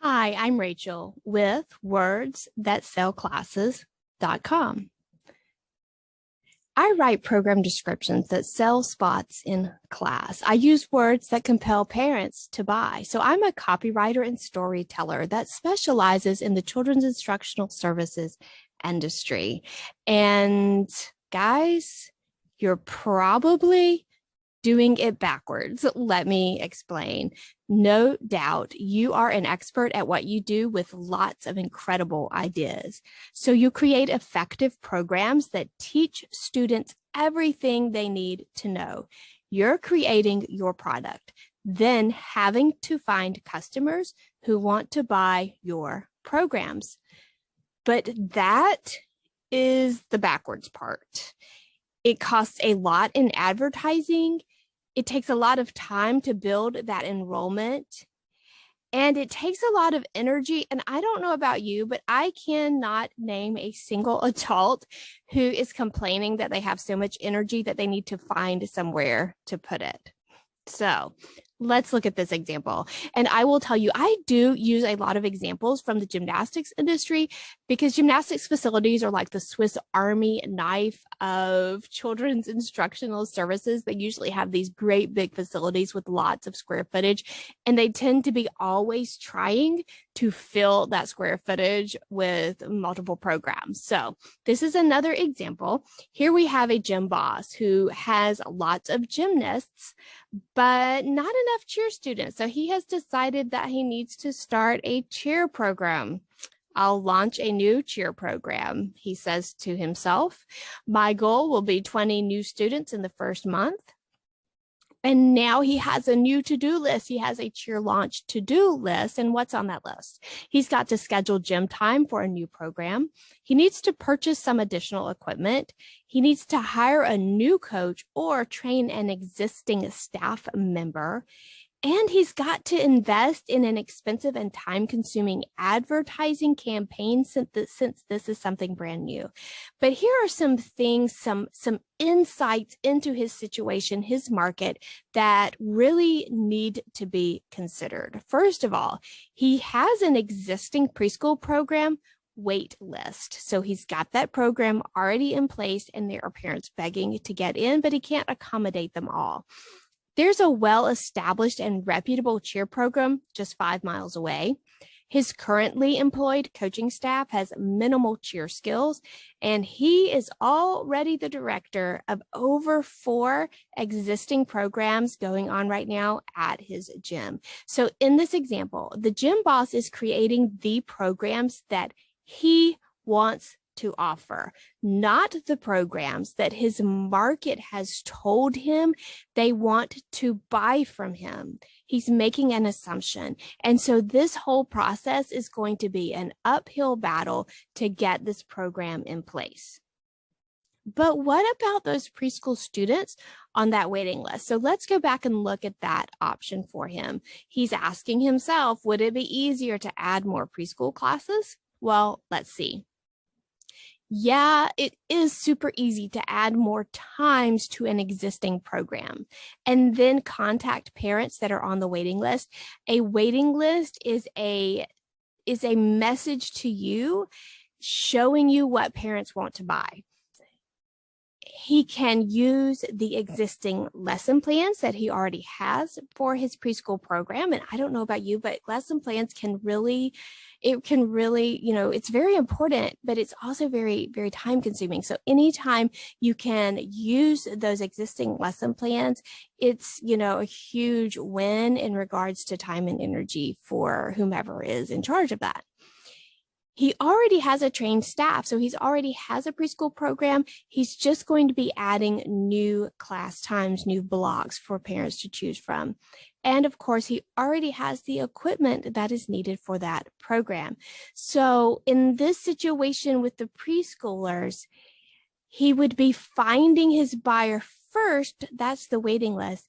Hi, I'm Rachel with wordsthatsellclasses.com. I write program descriptions that sell spots in class. I use words that compel parents to buy. So I'm a copywriter and storyteller that specializes in the children's instructional services industry. And guys, you're probably doing it backwards. Let me explain. No doubt you are an expert at what you do with lots of incredible ideas. So you create effective programs that teach students everything they need to know. You're creating your product, then having to find customers who want to buy your programs. But that is the backwards part. It costs a lot in advertising. It takes a lot of time to build that enrollment, and it takes a lot of energy. And I don't know about you, but I cannot name a single adult who is complaining that they have so much energy that they need to find somewhere to put it. So let's look at this example. And I will tell you, I do use a lot of examples from the gymnastics industry because gymnastics facilities are like the Swiss Army knife of children's instructional services. They usually have these great big facilities with lots of square footage, and they tend to be always trying to fill that square footage with multiple programs. So this is another example. Here we have a gym boss who has lots of gymnasts, but not enough cheer students. So he has decided that he needs to start a cheer program. I'll launch a new cheer program, he says to himself. My goal will be 20 new students in the first month. And now he has a new to-do list. He has a cheer launch to-do list. And what's on that list? He's got to schedule gym time for a new program. He needs to purchase some additional equipment. He needs to hire a new coach or train an existing staff member. And he's got to invest in an expensive and time-consuming advertising campaign since this is something brand new. But here are some things, some insights into his situation, his market, that really need to be considered. First of all, he has an existing preschool program wait list. So he's got that program already in place, and there are parents begging to get in, but he can't accommodate them all. There's a well-established and reputable cheer program just 5 miles away. His currently employed coaching staff has minimal cheer skills, and he is already the director of over 4 existing programs going on right now at his gym. So in this example, the gym boss is creating the programs that he wants to offer, not the programs that his market has told him they want to buy from him. He's making an assumption. And so this whole process is going to be an uphill battle to get this program in place. But what about those preschool students on that waiting list? So let's go back and look at that option for him. He's asking himself, would it be easier to add more preschool classes? Well, let's see. Yeah, it is super easy to add more times to an existing program and then contact parents that are on the waiting list. A waiting list is a message to you showing you what parents want to buy. He can use the existing lesson plans that he already has for his preschool program. And I don't know about you, but lesson plans can really, it's very important, but it's also very, very time consuming. So anytime you can use those existing lesson plans, it's, a huge win in regards to time and energy for whomever is in charge of that. He already has a trained staff, so he's already has a preschool program. He's just going to be adding new class times, new blocks for parents to choose from. And of course, he already has the equipment that is needed for that program. So in this situation with the preschoolers, he would be finding his buyer first, that's the waiting list,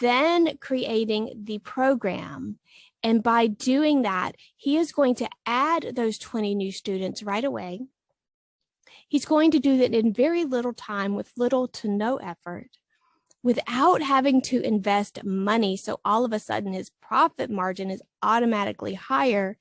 then creating the program. And by doing that, he is going to add those 20 new students right away. He's going to do that in very little time with little to no effort. without having to invest money. So all of a sudden his profit margin is automatically higher.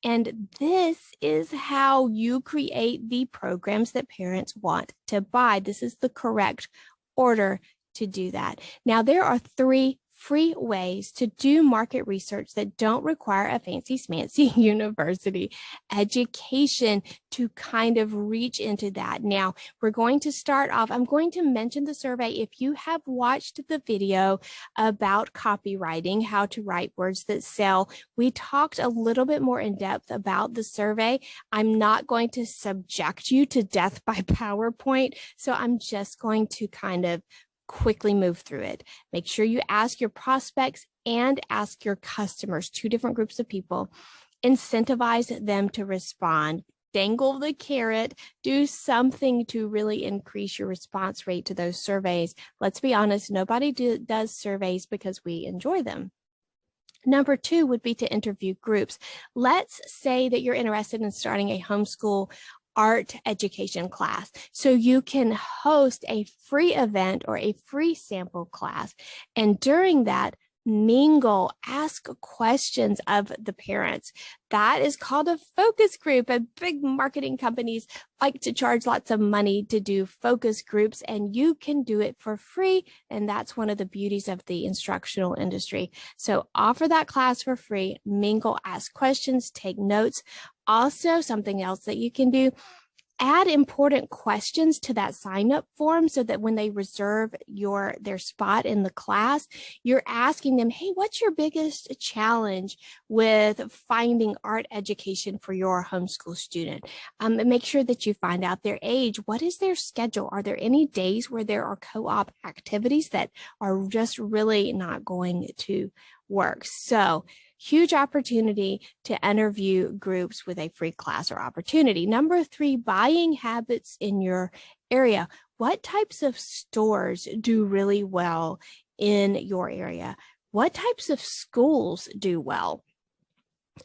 And this is how you create the programs that parents want to buy. This is the correct order to do that. Now, there are 3 free ways to do market research that don't require a fancy smancy university education to kind of reach into that. Now, we're going to start off. I'm going to mention the survey. If you have watched the video about copywriting, how to write words that sell, we talked a little bit more in depth about the survey. I'm not going to subject you to death by PowerPoint, so I'm just going to kind of quickly move through it. Make sure you ask your prospects and ask your customers, 2 different groups of people. Incentivize them to respond. Dangle the carrot. Do something to really increase your response rate to those surveys. Let's be honest, nobody does surveys because we enjoy them. Number 2 would be to interview groups. Let's say that you're interested in starting a homeschool art education class. So you can host a free event or a free sample class. And during that, mingle, ask questions of the parents. That is called a focus group. And big marketing companies like to charge lots of money to do focus groups, and you can do it for free. And that's one of the beauties of the instructional industry. So offer that class for free, mingle, ask questions, take notes. Also, something else that you can do, add important questions to that sign-up form so that when they reserve their spot in the class, you're asking them, hey, what's your biggest challenge with finding art education for your homeschool student? And make sure that you find out their age. What is their schedule? Are there any days where there are co-op activities that are just really not going to work? So huge opportunity to interview groups with a free class or opportunity. Number 3, buying habits in your area. What types of stores do really well in your area? What types of schools do well?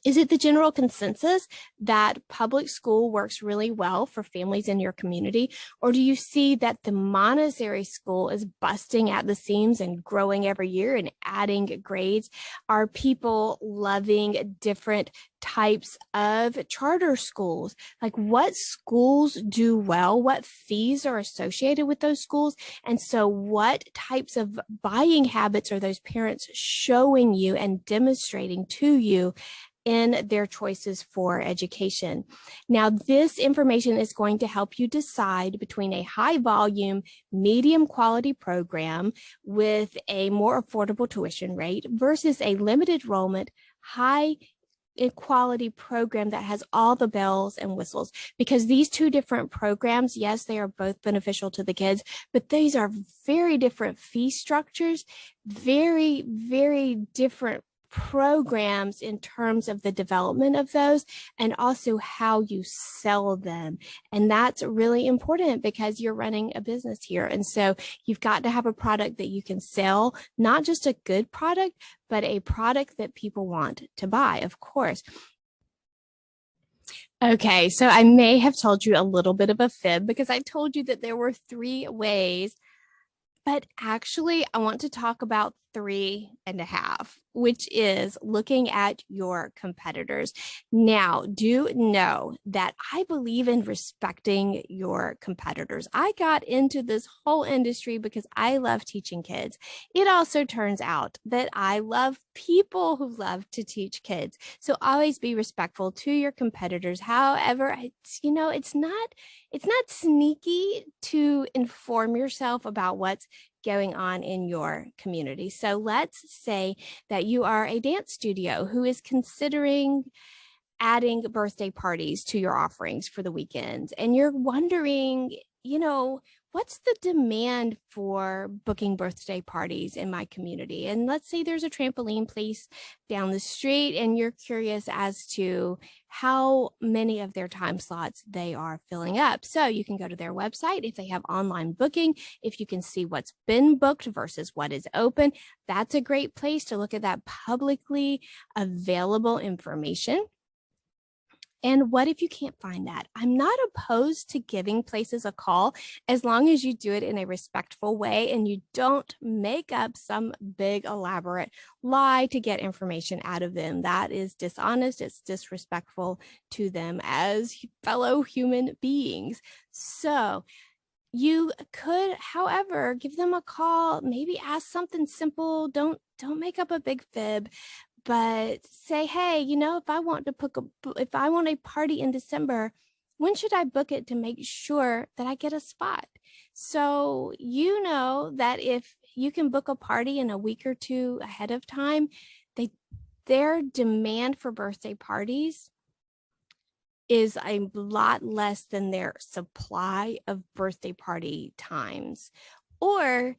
Is it the general consensus that public school works really well for families in your community? Or do you see that the Montessori school is busting at the seams and growing every year and adding grades? Are people loving different types of charter schools? Like, what schools do well? What fees are associated with those schools? And so what types of buying habits are those parents showing you and demonstrating to you in their choices for education? Now, this information is going to help you decide between a high volume, medium quality program with a more affordable tuition rate versus a limited enrollment, high quality program that has all the bells and whistles. Because these 2 different programs, yes, they are both beneficial to the kids, but these are very different fee structures, very, very different programs in terms of the development of those and also how you sell them. And that's really important because you're running a business here. And so you've got to have a product that you can sell, not just a good product, but a product that people want to buy, of course. Okay, so I may have told you a little bit of a fib because I told you that there were 3 ways. But actually, I want to talk about 3.5, which is looking at your competitors. Now, do know that I believe in respecting your competitors. I got into this whole industry because I love teaching kids. It also turns out that I love people who love to teach kids. So always be respectful to your competitors. However, it's not sneaky to inform yourself about what's going on in your community. So let's say that you are a dance studio who is considering adding birthday parties to your offerings for the weekends, and you're wondering, what's the demand for booking birthday parties in my community? And let's say there's a trampoline place down the street and you're curious as to how many of their time slots they are filling up. So you can go to their website if they have online booking, if you can see what's been booked versus what is open. That's a great place to look at that publicly available information. And what if you can't find that? I'm not opposed to giving places a call as long as you do it in a respectful way and you don't make up some big elaborate lie to get information out of them. That is dishonest. It's disrespectful to them as fellow human beings. So you could, however, give them a call, maybe ask something simple. Don't make up a big fib, but say, hey, if I want a party in December, when should I book it to make sure that I get a spot? So you know that if you can book a party in a week or two ahead of time, their demand for birthday parties is a lot less than their supply of birthday party times. Or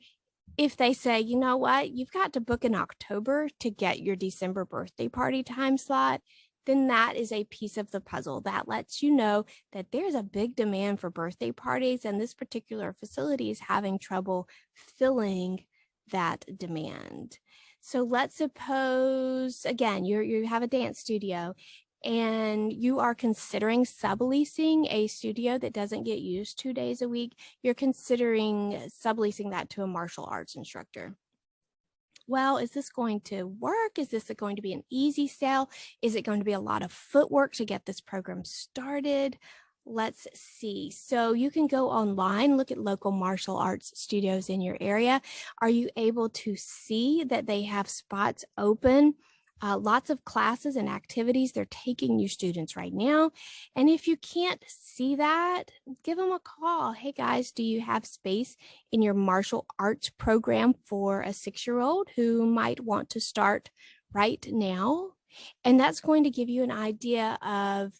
if they say, you know what, you've got to book in October to get your December birthday party time slot, then that is a piece of the puzzle. That lets you know that there's a big demand for birthday parties, and this particular facility is having trouble filling that demand. So let's suppose, again, you have a dance studio and you are considering subleasing a studio that doesn't get used 2 days a week. You're considering subleasing that to a martial arts instructor. Well, is this going to work? Is this going to be an easy sale? Is it going to be a lot of footwork to get this program started? Let's see. So you can go online, look at local martial arts studios in your area. Are you able to see that they have spots open? Lots of classes and activities. They're taking new students right now. And if you can't see that, give them a call. Hey guys, do you have space in your martial arts program for a 6-year-old who might want to start right now? And that's going to give you an idea of,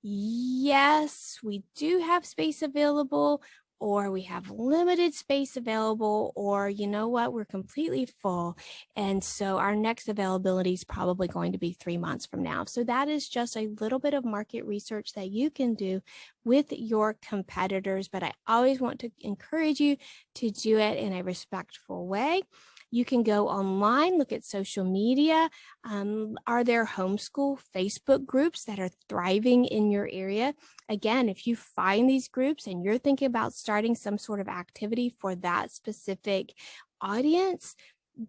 yes, we do have space available, or we have limited space available, or you know what, we're completely full. And so our next availability is probably going to be 3 months from now. So that is just a little bit of market research that you can do with your competitors. But I always want to encourage you to do it in a respectful way. You can go online, look at social media. Are there homeschool Facebook groups that are thriving in your area? Again, if you find these groups and you're thinking about starting some sort of activity for that specific audience,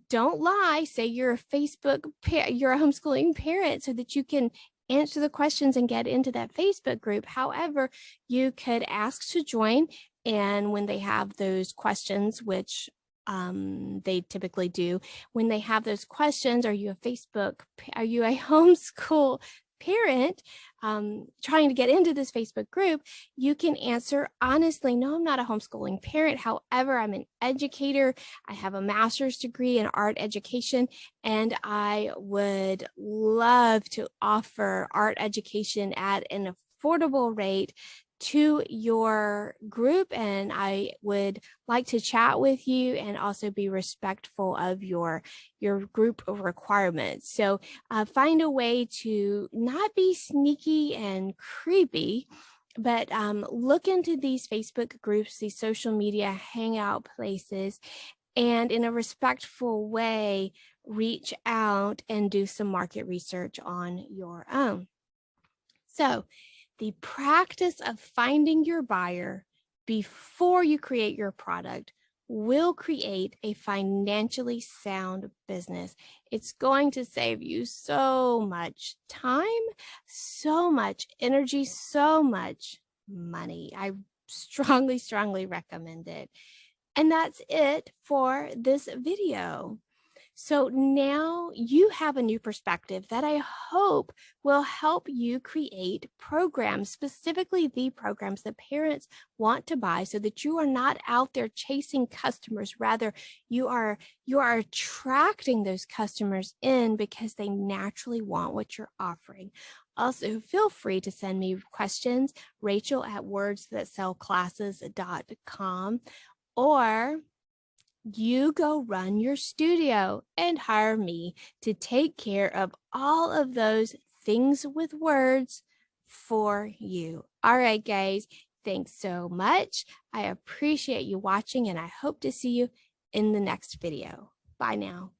don't lie. Say you're a homeschooling parent so that you can answer the questions and get into that Facebook group. However, you could ask to join, and when they have those questions, which they typically do, when they have those questions, are you a homeschool parent trying to get into this Facebook group, you can answer honestly, no, I'm not a homeschooling parent. However, I'm an educator. I have a master's degree in art education, and I would love to offer art education at an affordable rate to your group, and I would like to chat with you and also be respectful of your group requirements. So find a way to not be sneaky and creepy, but look into these Facebook groups, these social media hangout places, and in a respectful way, reach out and do some market research on your own. So the practice of finding your buyer before you create your product will create a financially sound business. It's going to save you so much time, so much energy, so much money. I strongly, strongly recommend it. And that's it for this video. So now you have a new perspective that I hope will help you create programs, specifically the programs that parents want to buy, so that you are not out there chasing customers. Rather, you are attracting those customers in because they naturally want what you're offering. Also, feel free to send me questions, Rachel@wordsthatsellclasses.com, or you go run your studio and hire me to take care of all of those things with words for you. All right, guys, thanks so much. I appreciate you watching, and I hope to see you in the next video. Bye now.